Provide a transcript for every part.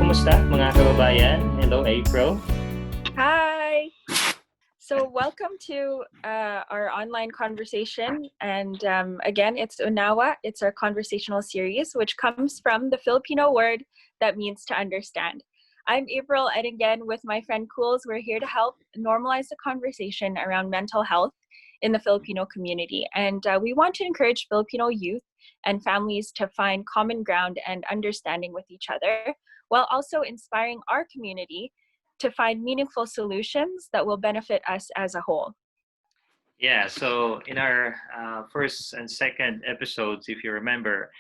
kumusta mga kababayan? Hello, April. Hi! So welcome to our online conversation. And again, it's UNAWA. It's our conversational series, which comes from the Filipino word that means to understand. I'm April, and again, with my friend Cools, we're here to help normalize the conversation around mental health in the Filipino community. And we want to encourage Filipino youth and families to find common ground and understanding with each other, while also inspiring our community to find meaningful solutions that will benefit us as a whole. Yeah, so in our first and second episodes, if you remember,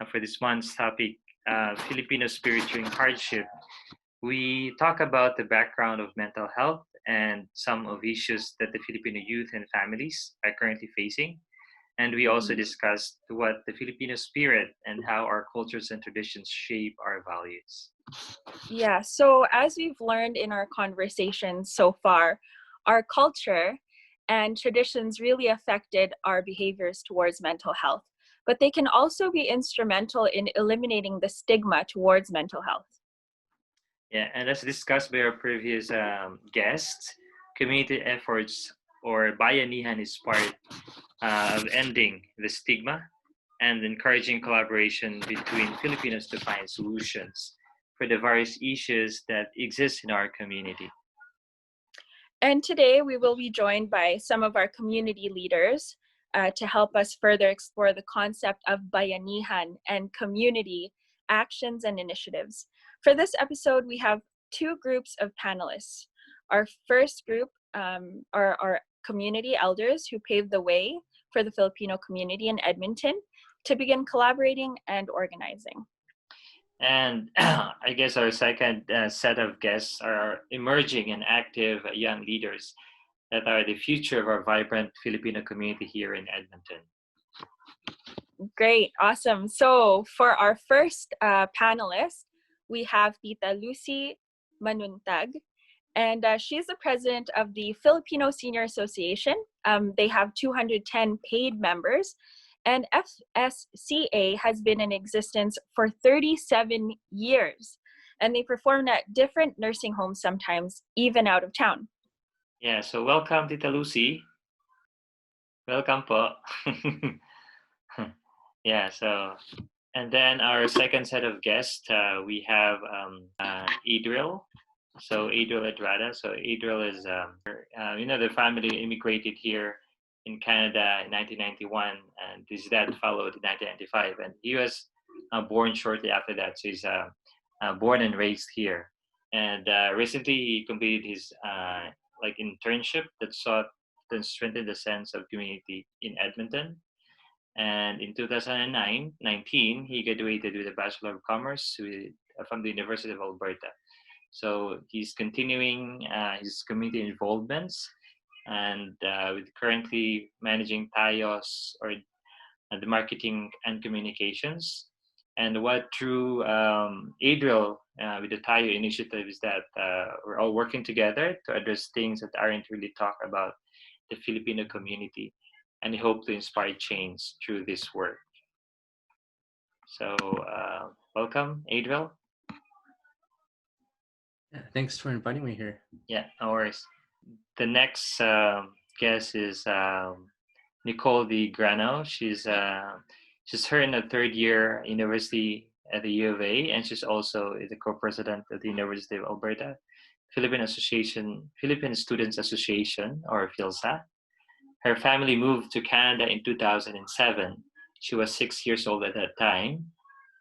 for this month's topic, Filipino Spirit During Hardship, we talk about the background of mental health and some of issues that the Filipino youth and families are currently facing. And we also discussed what the Filipino spirit and how our cultures and traditions shape our values. Yeah, so as we've learned in our conversations so far, our culture and traditions really affected our behaviors towards mental health, but they can also be instrumental in eliminating the stigma towards mental health. Yeah, and as discussed by our previous guests, community efforts or bayanihan is part of ending the stigma and encouraging collaboration between Filipinos to find solutions for the various issues that exist in our community. And today we will be joined by some of our community leaders to help us further explore the concept of bayanihan and community actions and initiatives. For this episode, we have two groups of panelists. Our first group are our community elders who paved the way for the Filipino community in Edmonton to begin collaborating and organizing. And I guess our second set of guests are emerging and active young leaders that are the future of our vibrant Filipino community here in Edmonton. Great, awesome. So for our first panelist, we have Tita Lucy Manuntag, and she's the president of the Filipino Senior Association. They have 210 paid members, and FSCA has been in existence for 37 years, and they perform at different nursing homes sometimes, even out of town. Yeah, so welcome, Tita Lucy. Welcome po. Yeah, so, and then our second set of guests, we have Adriel. So Adriel Edrada. So Adriel is, the family immigrated here in Canada in 1991, and his dad followed in 1995, and he was born shortly after that. So he's born and raised here, and recently he completed his internship that sought to strengthen the sense of community in Edmonton. And in 2019, he graduated with a Bachelor of Commerce from the University of Alberta. So he's continuing his community involvements and with currently managing Tayos or the marketing and communications. And what drew Adriel with the Tayo initiative is that we're all working together to address things that aren't really talked about the Filipino community, and hope to inspire change through this work. So welcome, Adriel. Yeah, thanks for inviting me here. Yeah, no worries. The next guest is Nicole Grano. She's her in the third year university at the U of A, and she's also the co-president of the University of Alberta Philippine Students Association, or PhilSA. Her family moved to Canada in 2007. She was 6 years old at that time,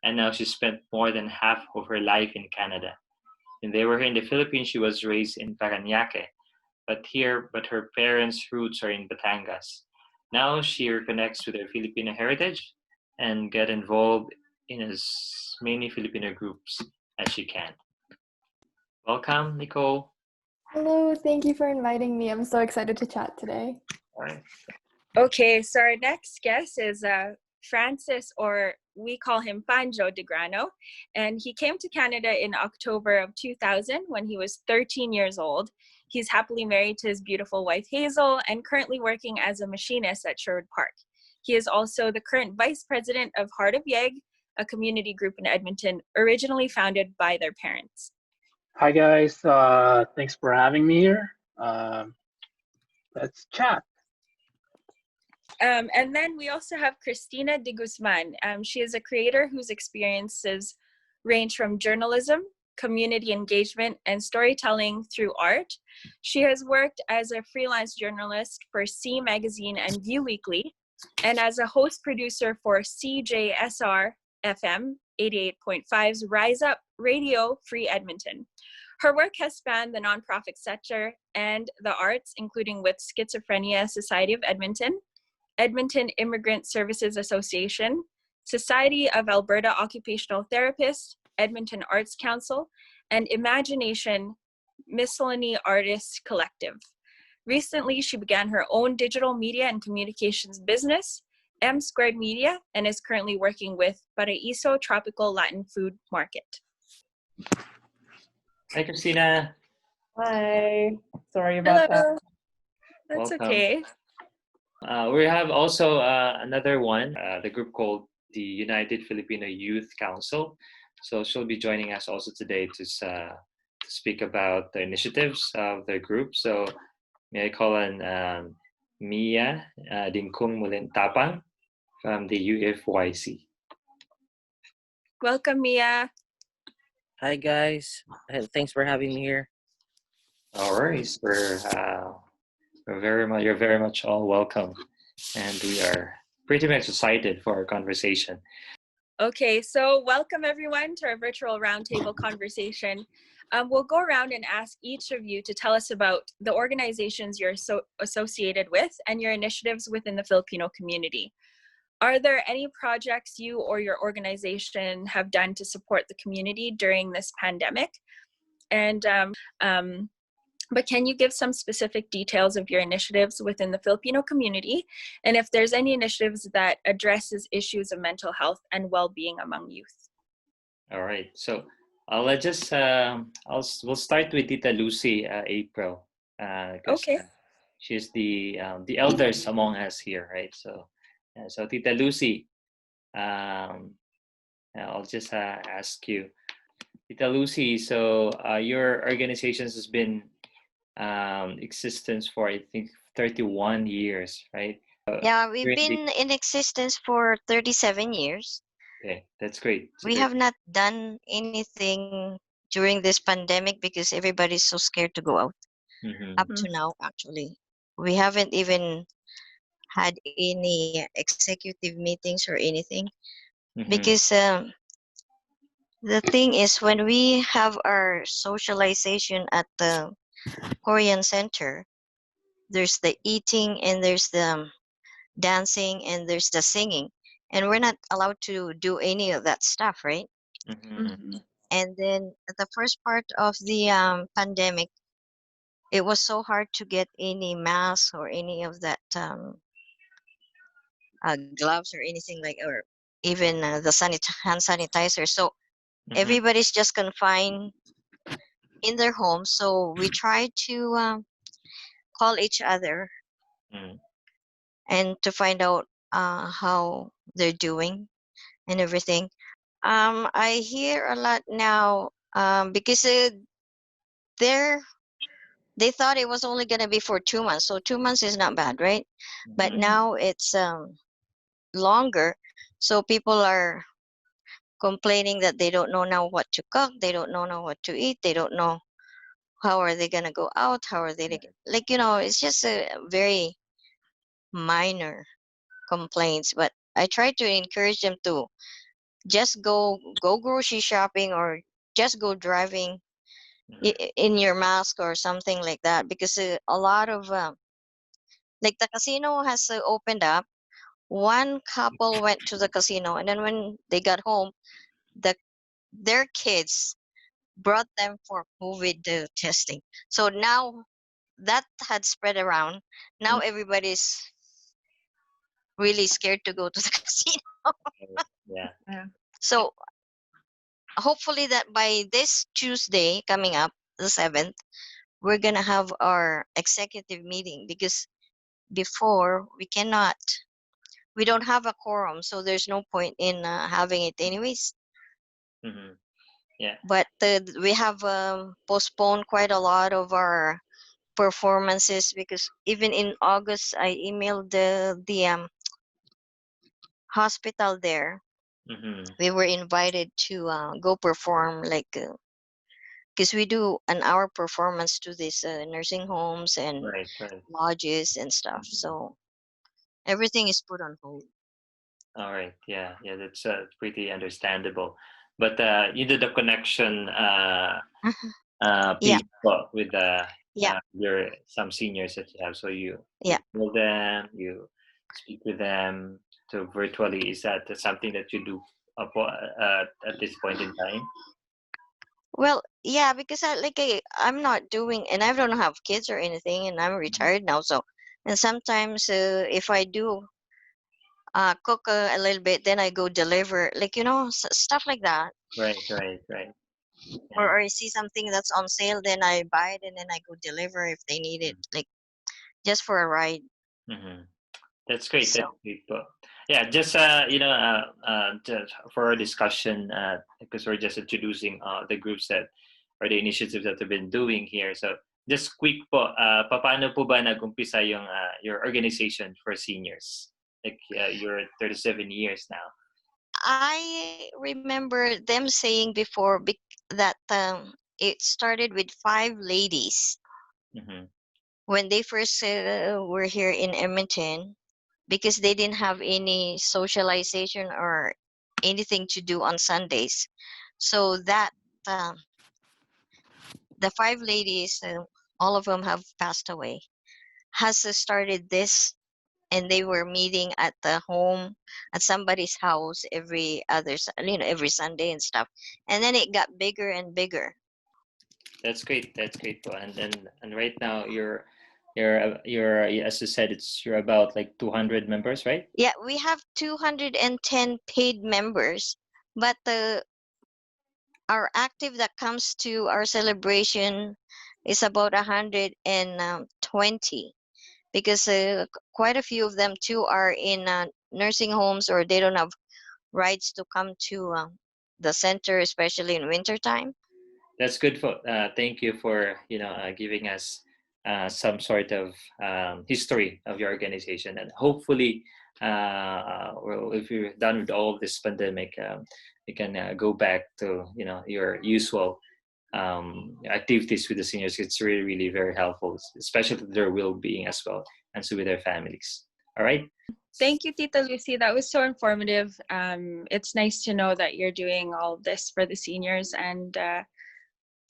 and now she spent more than half of her life in Canada. When they were here in the Philippines, she was raised in Parañaque, but her parents' roots are in Batangas. Now she reconnects with her Filipino heritage and get involved in as many Filipino groups as she can. Welcome, Nicole. Hello, thank you for inviting me. I'm so excited to chat today. All right. Okay, so our next guest is Francis, or we call him Panjo de Grano, and he came to Canada in October of 2000 when he was 13 years old. He's happily married to his beautiful wife Hazel and currently working as a machinist at Sherwood Park. He is also the current vice president of Heart of Yeg, a community group in Edmonton originally founded by their parents. Hi guys, thanks for having me here. Let's chat. And then we also have Kristina de Guzman. She is a creator whose experiences range from journalism, community engagement, and storytelling through art. She has worked as a freelance journalist for C Magazine and View Weekly, and as a host producer for CJSR FM 88.5's Rise Up Radio Free Edmonton. Her work has spanned the nonprofit sector and the arts, including with Schizophrenia Society of Edmonton, Edmonton Immigrant Services Association, Society of Alberta Occupational Therapists, Edmonton Arts Council, and Imagination Miscellany Artists Collective. Recently, she began her own digital media and communications business, M Squared Media, and is currently working with Paraiso Tropical Latin Food Market. Hi, Kristina. Hi. Sorry about that. Hello. That's Welcome. okay. We have also another one, the group called the United Filipino Youth Council. So she'll be joining us also today to speak about the initiatives of their group. So may I call on Mia Dingkung Mulintapang from the UFYC. Welcome, Mia. Hi guys, thanks for having me here. No worries. You're very much all welcome, and we are pretty much excited for our conversation. Okay, so welcome everyone to our virtual roundtable conversation. We'll go around and ask each of you to tell us about the organizations you're associated with and your initiatives within the Filipino community. Are there any projects you or your organization have done to support the community during this pandemic? And but can you give some specific details of your initiatives within the Filipino community, and if there's any initiatives that addresses issues of mental health and well-being among youth? All right. So we'll start with Tita Lucy, April. 'Cause, Okay. she's the elders among us here, right? So Tita Lucy, I'll just ask you, Tita Lucy. So your organization has been existence for I think 31 years, right? Yeah, we've Currently- been in existence for 37 years. Okay, that's great. So We have not done anything during this pandemic because everybody's so scared to go out. Mhm. Up to now, actually. We haven't even had any executive meetings or anything Mhm. because the thing is when we have our socialization at the Korean Center, there's the eating and there's the dancing and there's the singing, and we're not allowed to do any of that stuff, right? Mhm. And then at the first part of the pandemic, it was so hard to get any masks or any of that gloves or anything like, or even the hand sanitizer. So Mhm. everybody's just confined in their homes. So we try to call each other Mhm. and to find out how they're doing and everything. I hear a lot now because they thought it was only gonna be for 2 months, so 2 months is not bad, right? But Mhm. now it's longer, so people are complaining that they don't know now what to cook, they don't know now what to eat, they don't know how are they gonna go out, how are they like it's just a very minor complaints. But I try to encourage them to just go grocery shopping or just go driving in your mask or something like that, because a lot of like the casino has opened up. One couple went to the casino, and then when they got home, their kids brought them for COVID testing. So now that had spread around. Now everybody's really scared to go to the casino. Yeah. So hopefully that by this Tuesday coming up, the 7th, we're gonna have our executive meeting, because before we we don't have a quorum, so there's no point in having it anyways. Mm-hmm. Yeah. But we have postponed quite a lot of our performances because even in August, I emailed the hospital there. Mm-hmm. We were invited to go perform, like, because we do an hour performance to these nursing homes and Right. Right. lodges and stuff. So everything is put on hold. All right. Yeah. Yeah. That's pretty understandable. But you did the connection Yeah, piece with yeah, your some seniors that you have. So you yeah. call them, you speak with them. So virtually, is that something that you do at this point in time? Well, yeah, because I'm not doing, and I don't have kids or anything, and I'm retired now. So, and sometimes if I do cook a little bit, then I go deliver, like, stuff like that. Right. Right. Right. Or I see something that's on sale, then I buy it and then I go deliver if they need it, like just for a ride. Mm-hmm. That's great. So That's great. But yeah, just just for our discussion, because we're just introducing the groups that or the initiatives that we've been doing here. So just quick po, paano po ba nag-umpisa yung your organization for seniors? Like you're 37 years now. I remember them saying before that it started with 5 ladies Mm-hmm. when they first were here in Edmonton, because they didn't have any socialization or anything to do on Sundays. So that uh, the 5 ladies, all of them have passed away, has started this, and they were meeting at the home at somebody's house every every Sunday and stuff, and then it got bigger and bigger. That's great. That's great po. And right now you're as you said you're about like 200 members, right? Yeah, we have 210 paid members, but our active that comes to our celebration is about 120, because quite a few of them too are in nursing homes, or they don't have rides to come to the center, especially in wintertime. That's good for. Thank you for giving us some sort of history of your organization, and hopefully, well, if you're done with all of this pandemic, you can go back to your usual activities with the seniors. It's really really very helpful, especially to their well-being as well, and so with their families. All right. Thank you, Tita Lucy. That was so informative. It's nice to know that you're doing all of this for the seniors. And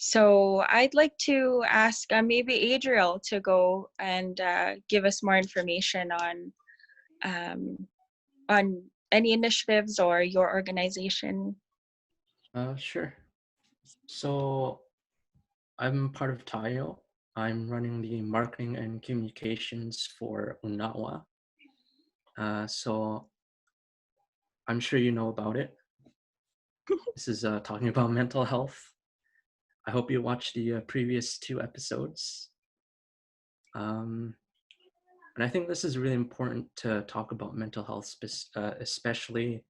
so I'd like to ask maybe Adriel to go and give us more information on any initiatives or your organization. Sure. So I'm part of Tayo. I'm running the marketing and communications for UNAWA. So I'm sure you know about it. This is talking about mental health. I hope you watched the previous 2 episodes. And I think this is really important to talk about mental health, especially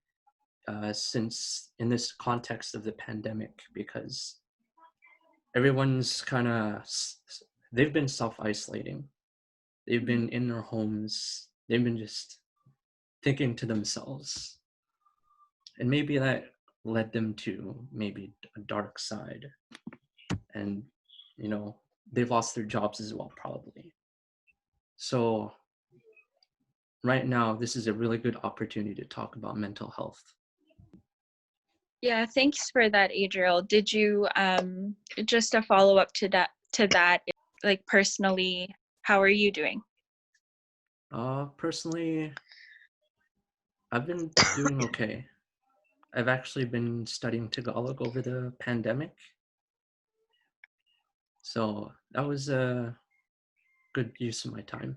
since in this context of the pandemic, because everyone's they've been self-isolating. They've been in their homes. They've been just thinking to themselves. And maybe that led them to maybe a dark side. And, they've lost their jobs as well, probably. So right now, this is a really good opportunity to talk about mental health. Yeah, thanks for that, Adriel. Did you just a follow up to that, like personally, how are you doing? Personally, I've been doing okay. I've actually been studying Tagalog over the pandemic. So that was a good use of my time.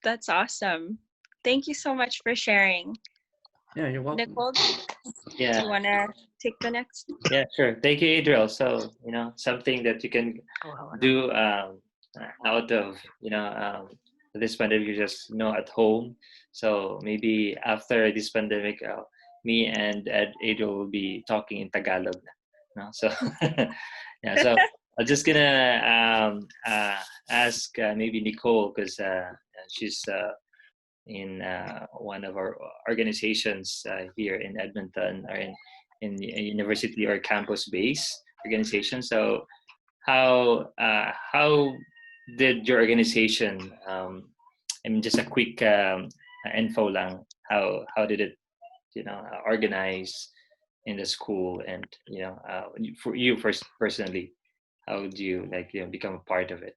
That's awesome. Thank you so much for sharing. Yeah, you're welcome. Nicole, do Yeah. you want to take the next? Yeah. Sure. Thank you, Adriel. So something that you can do out of this pandemic, you're just at home. So maybe after this pandemic, me and Adriel will be talking in Tagalog. No? So yeah, so I'm just gonna ask maybe Nicole, because she's in one of our organizations here in Edmonton, or in a university or campus-based organization. So how did your organization? I mean, just a quick info lang. How did it organize in the school, and for you first personally, how do you become a part of it?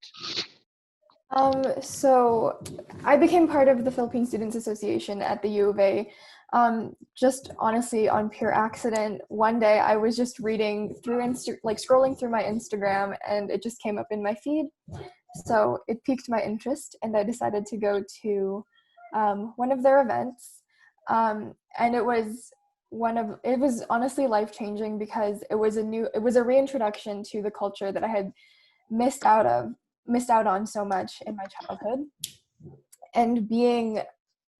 So I became part of the Philippine Students Association at the U of A, just honestly on pure accident. One day I was just reading through scrolling through my Instagram, and it just came up in my feed. So it piqued my interest, and I decided to go to one of their events. And it was honestly life-changing, because it was a reintroduction to the culture that I had missed out on so much in my childhood. And being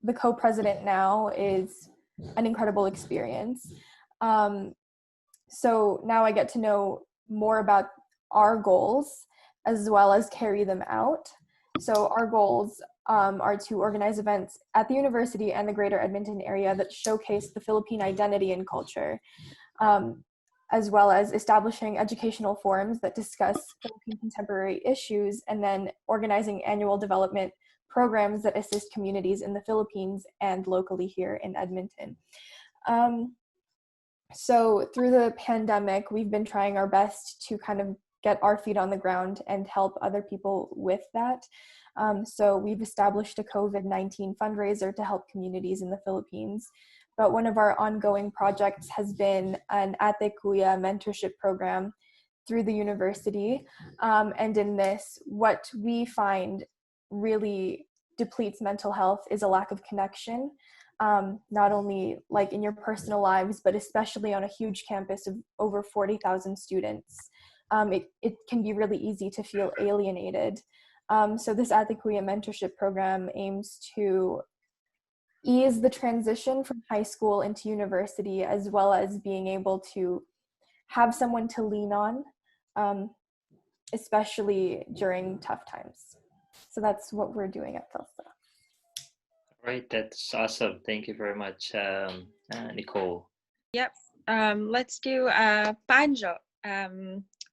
the co-president now is an incredible experience. So now I get to know more about our goals, as well as carry them out. So our goals are to organize events at the university and the greater Edmonton area that showcase the Philippine identity and culture, as well as establishing educational forums that discuss Philippine contemporary issues, and then organizing annual development programs that assist communities in the Philippines and locally here in Edmonton. So through the pandemic, we've been trying our best to kind of get our feet on the ground and help other people with that. So we've established a COVID-19 fundraiser to help communities in the Philippines. But one of our ongoing projects has been an Ate Kuya mentorship program through the university. And in this, what we find really depletes mental health is a lack of connection, not only like in your personal lives, but especially on a huge campus of over 40,000 students. It can be really easy to feel alienated. So this Ate Kuya mentorship program aims to ease the transition from high school into university, as well as being able to have someone to lean on, especially during tough times. So that's what we're doing at Philsa. Right, that's awesome. Thank you very much, Nicole. Yep. Let's do Panjo.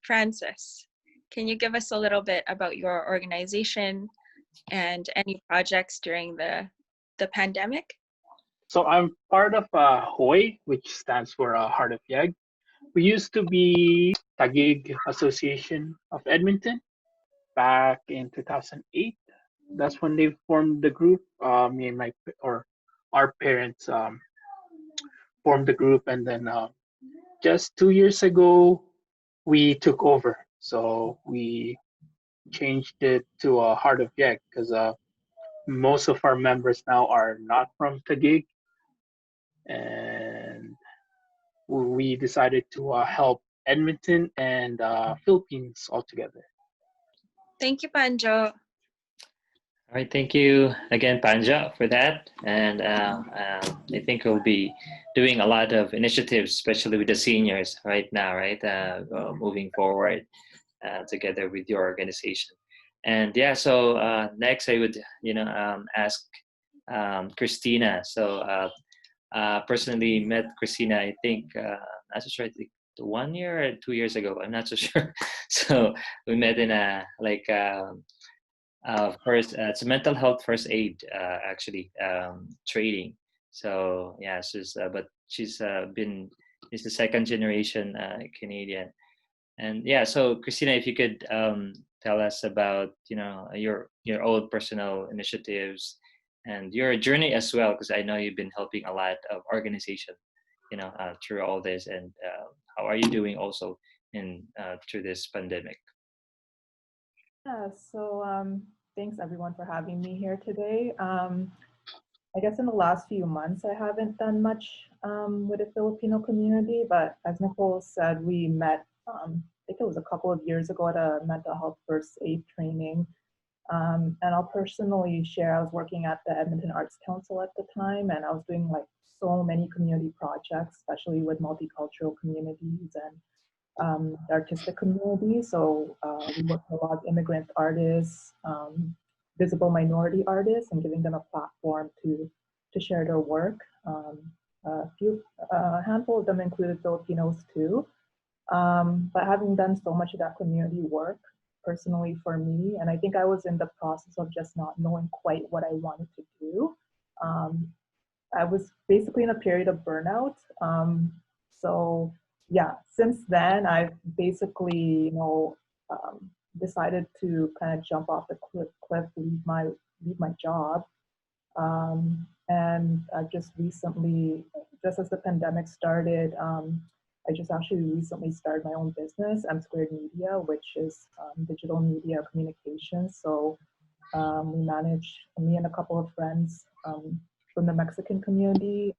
Francis, can you give us a little bit about your organization and any projects during the pandemic? So I'm part of HOY, which stands for Heart of Yag. We used to be Taguig Association of Edmonton back in 2008. That's when they formed the group. Me and our parents formed the group, and then just 2 years ago we took over. So we changed it to a Heart of Yag, because most of our members now are not from Taguig, and we decided to help Edmonton and Philippines all together. Thank you, Panjo. All right, thank you again, Panja, for that. And I think we'll be doing a lot of initiatives, especially with the seniors right now, right? Moving forward together with your organization. And yeah, so next I would, ask Kristina. So personally met Kristina, I think, not so sure, I think 1 year or 2 years ago. I'm not so sure. So we met in a first, it's a mental health first aid actually training. So yeah, she's she's the second generation Canadian. And yeah, so Kristina, if you could tell us about your own personal initiatives and your journey as well, because I know you've been helping a lot of organization through all this, and how are you doing also in through this pandemic? Yeah, so thanks everyone for having me here today. I guess in the last few months, I haven't done much with the Filipino community, but as Nicole said, we met, I think it was a couple of years ago at a mental health first aid training. And I'll personally share, I was working at the Edmonton Arts Council at the time, and I was doing like so many community projects, especially with multicultural communities and the artistic community. So we work with a lot of immigrant artists, visible minority artists, and giving them a platform to share their work. A handful of them included Filipinos too. But having done so much of that community work personally for me, and I think I was in the process of just not knowing quite what I wanted to do. I was basically in a period of burnout. So yeah, since then I've basically, decided to kind of jump off the cliff, leave my job. And I just recently, just as the pandemic started, I just actually recently started my own business, M Squared Media, which is digital media communications. So me and a couple of friends from the Mexican community,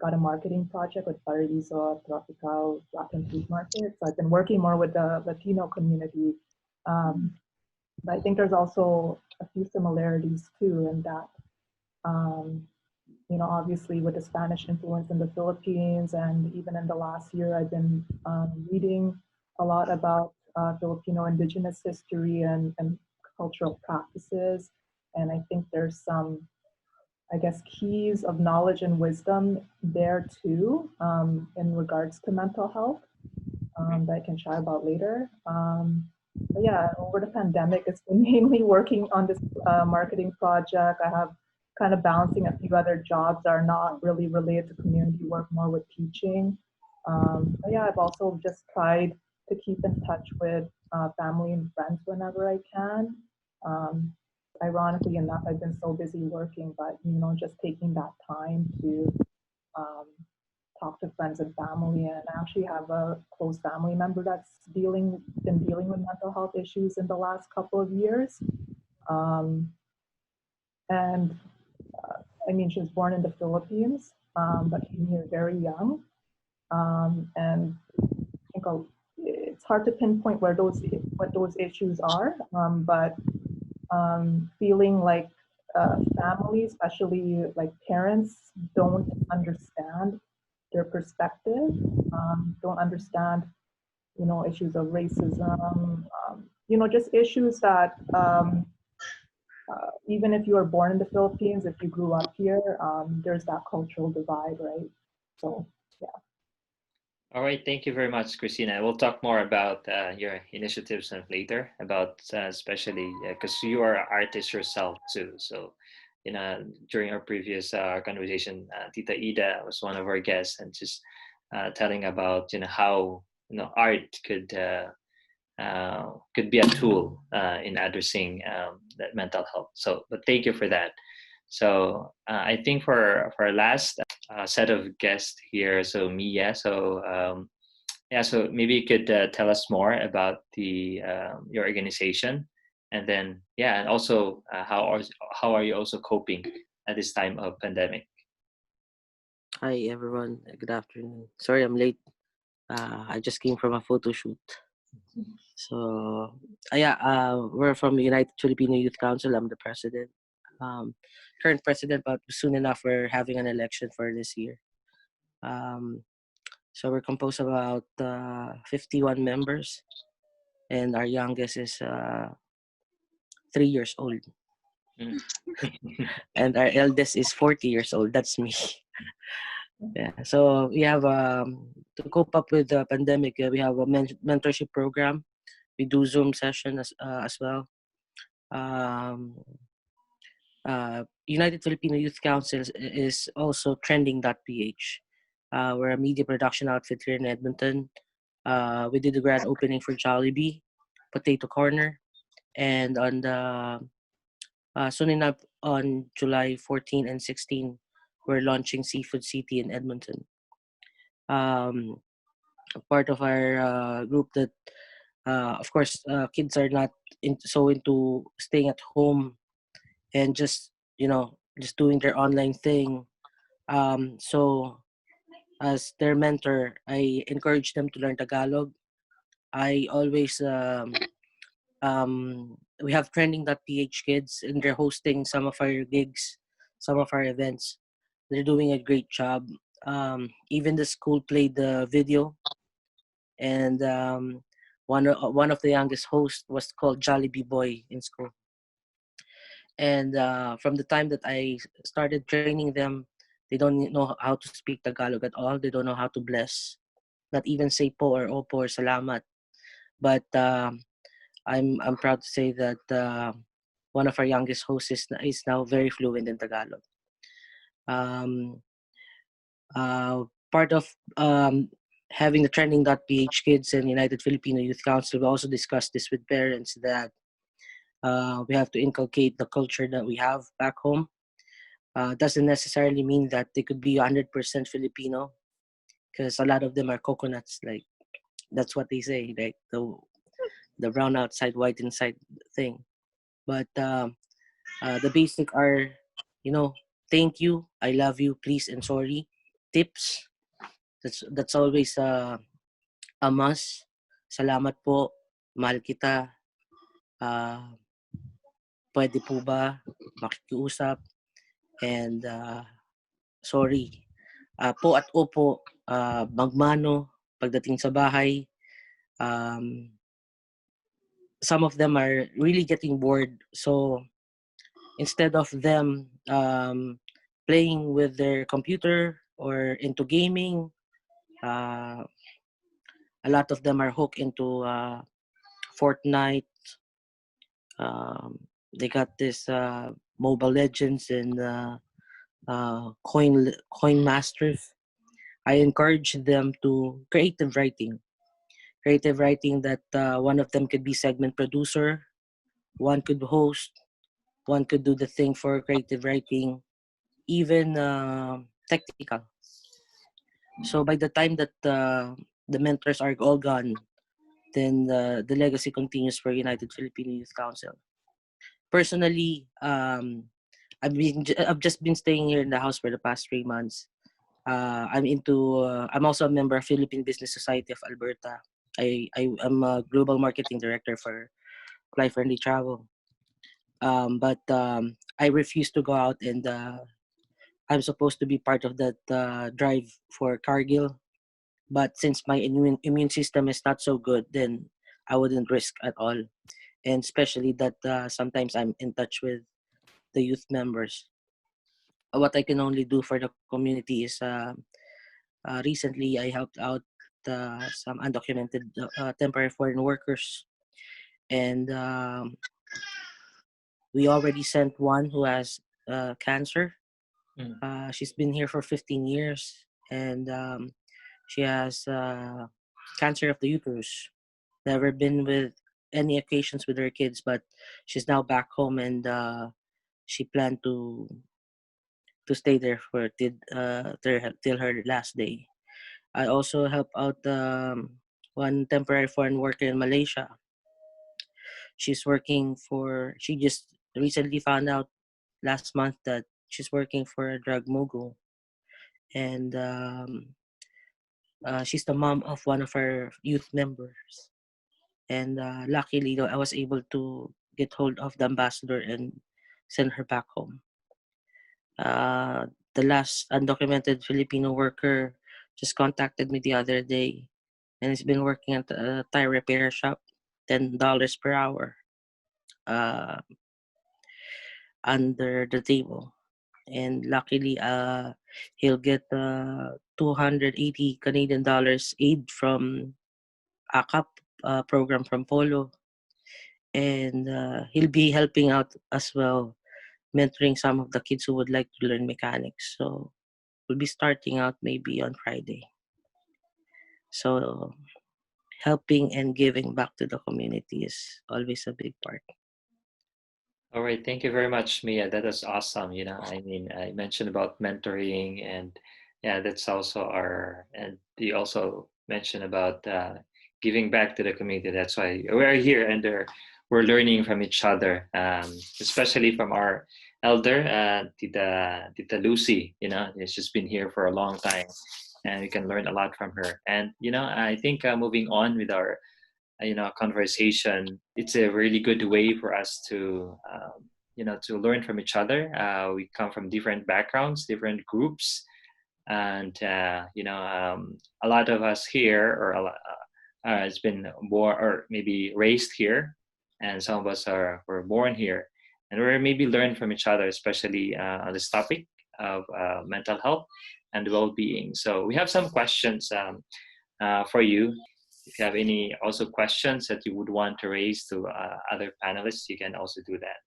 got a marketing project with Paradiso Tropical Latin Food Market. So I've been working more with the Latino community. But I think there's also a few similarities too in that, obviously with the Spanish influence in the Philippines, and even in the last year, I've been reading a lot about Filipino indigenous history and cultural practices. And I think there's some, I guess, keys of knowledge and wisdom there too, in regards to mental health, that I can chat about later. But yeah, over the pandemic, it's been mainly working on this marketing project. I have kind of balancing a few other jobs that are not really related to community work, more with teaching. But yeah, I've also just tried to keep in touch with family and friends whenever I can. Ironically enough, I've been so busy working, but just taking that time to talk to friends and family. And I actually have a close family member that's been dealing with mental health issues in the last couple of years. And I mean, she was born in the Philippines, but came here very young. And I think it's hard to pinpoint what those issues are, but feeling like family, especially like parents, don't understand their perspective, don't understand, issues of racism, just issues that even if you were born in the Philippines, if you grew up here, there's that cultural divide, right? So, yeah. All right, thank you very much, Kristina. We'll talk more about your initiatives later, about especially because you are an artist yourself too. So, during our previous conversation, Tita Ida was one of our guests, and just telling about how art could be a tool in addressing that mental health. So, but thank you for that. So I think for our last set of guests here, so Mia, so so maybe you could tell us more about your organization, and then and also how are you also coping at this time of pandemic? Hi everyone. Good afternoon. Sorry I'm late. I just came from a photo shoot. So we're from the United Filipino Youth Council. I'm the president. Current president, but soon enough we're having an election for this year. So we're composed of about 51 members, and our youngest is 3 years old. And our eldest is 40 years old. That's me. Yeah. So we have to cope up with the pandemic. We have a mentorship program. We do Zoom session as well. United Filipino Youth Council is also trending.ph. We're a media production outfit here in Edmonton. We did the grand opening for Jollibee, Potato Corner, and on the soon enough on July 14 and 16, we're launching Seafood City in Edmonton. Part of our group that, of course, kids are not so into staying at home and just doing their online thing. So as their mentor, I encourage them to learn Tagalog. I always we have trending.ph kids, and they're hosting some of our gigs, some of our events. They're doing a great job. Even the school played the video, and one of the youngest hosts was called Jollibee Boy in school. And from the time that I started training them, they don't know how to speak Tagalog at all. They don't know how to bless, not even say po or opo or salamat. But I'm proud to say that one of our youngest hosts is now very fluent in Tagalog. Um, Part of having the trending.ph kids and United Filipino Youth Council, we also discussed this with parents that we have to inculcate the culture that we have back home. Doesn't necessarily mean that they could be 100% Filipino, because a lot of them are coconuts. Like that's what they say, like the brown outside, white inside thing. But the basic are, thank you, I love you, please, and sorry. Tips. That's always a must. Salamat po, mahal kita. Pwede po ba makikiusap, and sorry. Po at opo, magmano pagdating sa bahay. Some of them are really getting bored, so instead of them playing with their computer or into gaming, a lot of them are hooked into Fortnite. They got this Mobile Legends and Coin Masters. I encourage them to creative writing. Creative writing that one of them could be segment producer, one could host, one could do the thing for creative writing, even technical. So by the time that the mentors are all gone, then the legacy continues for United Filipino Youth Council. Personally, I've just been staying here in the house for the past 3 months. I'm also a member of Philippine Business Society of Alberta. I'm a global marketing director for Fly Friendly Travel. But I refuse to go out, and I'm supposed to be part of that drive for Cargill. But since my immune system is not so good, then I wouldn't risk at all. And especially that sometimes I'm in touch with the youth members. What I can only do for the community is recently I helped out some undocumented temporary foreign workers, and we already sent one who has cancer. She's been here for 15 years, and she has cancer of the uterus. Never been with any occasions with her kids, but she's now back home, and she planned to stay there for till her last day. I also help out one temporary foreign worker in Malaysia. She just recently found out last month that she's working for a drug mogul, and she's the mom of one of our youth members. And luckily, I was able to get hold of the ambassador and send her back home. The last undocumented Filipino worker just contacted me the other day, and he's been working at a tire repair shop, $10 per hour, under the table. And luckily, he'll get 280 Canadian dollars aid from ACAP program from Polo, and he'll be helping out as well, mentoring some of the kids who would like to learn mechanics. So we'll be starting out maybe on Friday. So helping and giving back to the community is always a big part. All right, thank you very much, Mia. That is awesome. I mean, I mentioned about mentoring, and yeah, that's also and you also mentioned about giving back to the community. That's why we're here, and we're learning from each other, especially from our elder, Tita Lucy. She's been here for a long time, and we can learn a lot from her. And I think moving on with our conversation. It's a really good way for us to to learn from each other. We come from different backgrounds, different groups, and a lot of us here, or a lot, has been born or maybe raised here, and some of us were born here, and we're maybe learn from each other, especially on this topic of mental health and well-being. So we have some questions for you. If you have any also questions that you would want to raise to other panelists, you can also do that.